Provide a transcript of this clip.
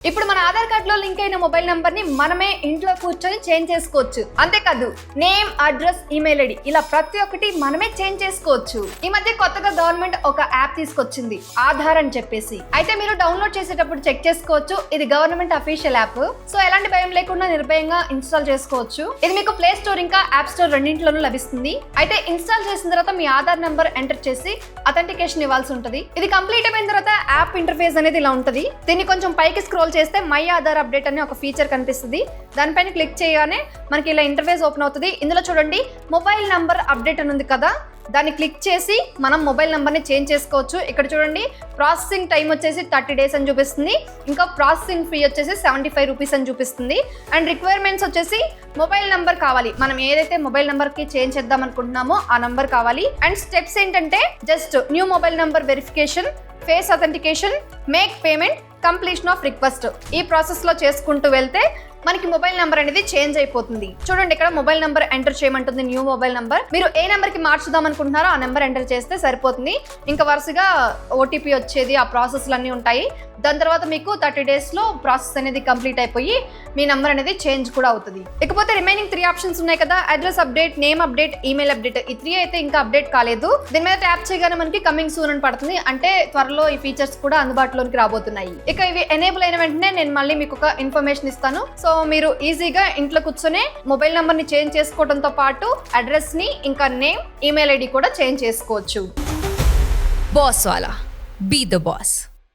ఇప్పుడు మన ఆధార్ కార్డులో లింక్ అయిన మొబైల్ నంబర్ ని మనమే ఇంట్లో కూర్చొని చేంజ్ చేసుకోవచ్చు. అంతేకాదు నేమ్, అడ్రస్, ఈమెయిల్ ఐడి ఇలా ప్రతి ఒక్కటి మనమే చేంజ్ చేసుకోవచ్చు. ఈ మధ్య కొత్తగా గవర్నమెంట్ ఒక యాప్ తీసుకొచ్చింది, ఆధార్ అని చెప్పేసి. అయితే మీరు డౌన్లోడ్ చేసేటప్పుడు చెక్ చేసుకోవచ్చు, ఇది గవర్నమెంట్ అఫీషియల్ యాప్. సో ఎలాంటి భయం లేకుండా నిర్భయంగా ఇన్స్టాల్ చేసుకోవచ్చు. ఇది మీకు ప్లే స్టోర్ ఇంకా యాప్ స్టోర్ రెండింటిలోనూ లభిస్తుంది. అయితే ఇన్స్టాల్ చేసిన తర్వాత మీ ఆధార్ నంబర్ ఎంటర్ చేసి అథెంటికేషన్ ఇవ్వాల్సి ఉంటుంది. ఇది కంప్లీట్ అయిన తర్వాత యాప్ ఇంటర్ఫేస్ అనేది ఇలా ఉంటుంది. దీన్ని కొంచెం పైకి స్క్రోల్ చేస్తే మై ఆధార్ అప్డేట్ అనే ఒక ఫీచర్ కనిపిస్తుంది. దానిపైన క్లిక్ చేయగానే మనకి ఇలా ఇంటర్ఫేస్ ఓపెన్ అవుతుంది. ఇందులో చూడండి మొబైల్ నంబర్ అప్డేట్ అని ఉంది కదా, దాన్ని క్లిక్ చేసి మనం మొబైల్ నెంబర్ని చేంజ్ చేసుకోవచ్చు. ఇక్కడ చూడండి ప్రాసెసింగ్ టైం వచ్చేసి 30 days అని చూపిస్తుంది. ఇంకా ప్రాసెసింగ్ ఫీ వచ్చేసి 75 rupees అని చూపిస్తుంది. అండ్ రిక్వైర్మెంట్స్ వచ్చేసి మొబైల్ నెంబర్ కావాలి, మనం ఏదైతే మొబైల్ నెంబర్కి చేంజ్ చేద్దాం అనుకుంటున్నామో ఆ నెంబర్ కావాలి. అండ్ స్టెప్స్ ఏంటంటే just new mobile number verification, face authentication, make payment, completion of request. ఈ ప్రాసెస్లో చేసుకుంటూ వెళ్తే మనకి మొబైల్ నెంబర్ అనేది చేంజ్ అయిపోతుంది. చూడండి ఇక్కడ మొబైల్ నెంబర్ ఎంటర్ చేయమంటుంది, న్యూ మొబైల్ నెంబర్. మీరు ఏ నెంబర్ కి మార్చుదాం అనుకుంటున్నారో ఆ నెంబర్ ఎంటర్ చేస్తే సరిపోతుంది. ఇంకా వరుసగా ఓటీపీ వచ్చేది, ఆ ప్రాసెస్లు అన్నీ ఉంటాయి. దాని తర్వాత మీకు 30 days లో ప్రాసెస్ అనేది కంప్లీట్ అయిపోయి మీ నెంబర్ అనేది చేంజ్ కూడా అవుతుంది. ఇకపోతే రిమైనింగ్ 3 ఆప్షన్స్ ఉన్నాయి కదా, address update, name update, email update. ఈ 3 అయితే ఇంకా అప్డేట్ కాలేదు. దీని మీద ట్యాప్ చేయగానే మనకి కమింగ్ సూన్ అని పడుతుంది, అంటే త్వరలో ఈ ఫీచర్స్ కూడా అందుబాటులోకి రాబోతున్నాయి. ఇక ఇవి ఎనేబుల్ అయిన వెంటనే నేను మళ్ళీ మీకు ఒక ఇన్ఫర్మేషన్ ఇస్తాను. సో మీరు ఈజీగా ఇంట్లో కూర్చొని మొబైల్ నెంబర్ ని చేంజ్ చేసుకోవడంతో పాటు అడ్రస్ ని, ఇంకా నేమ్, ఈమెయిల్ ఐడి కూడా చేంజ్ చేసుకోవచ్చు. బాస్ వాలా, బీ ద బాస్.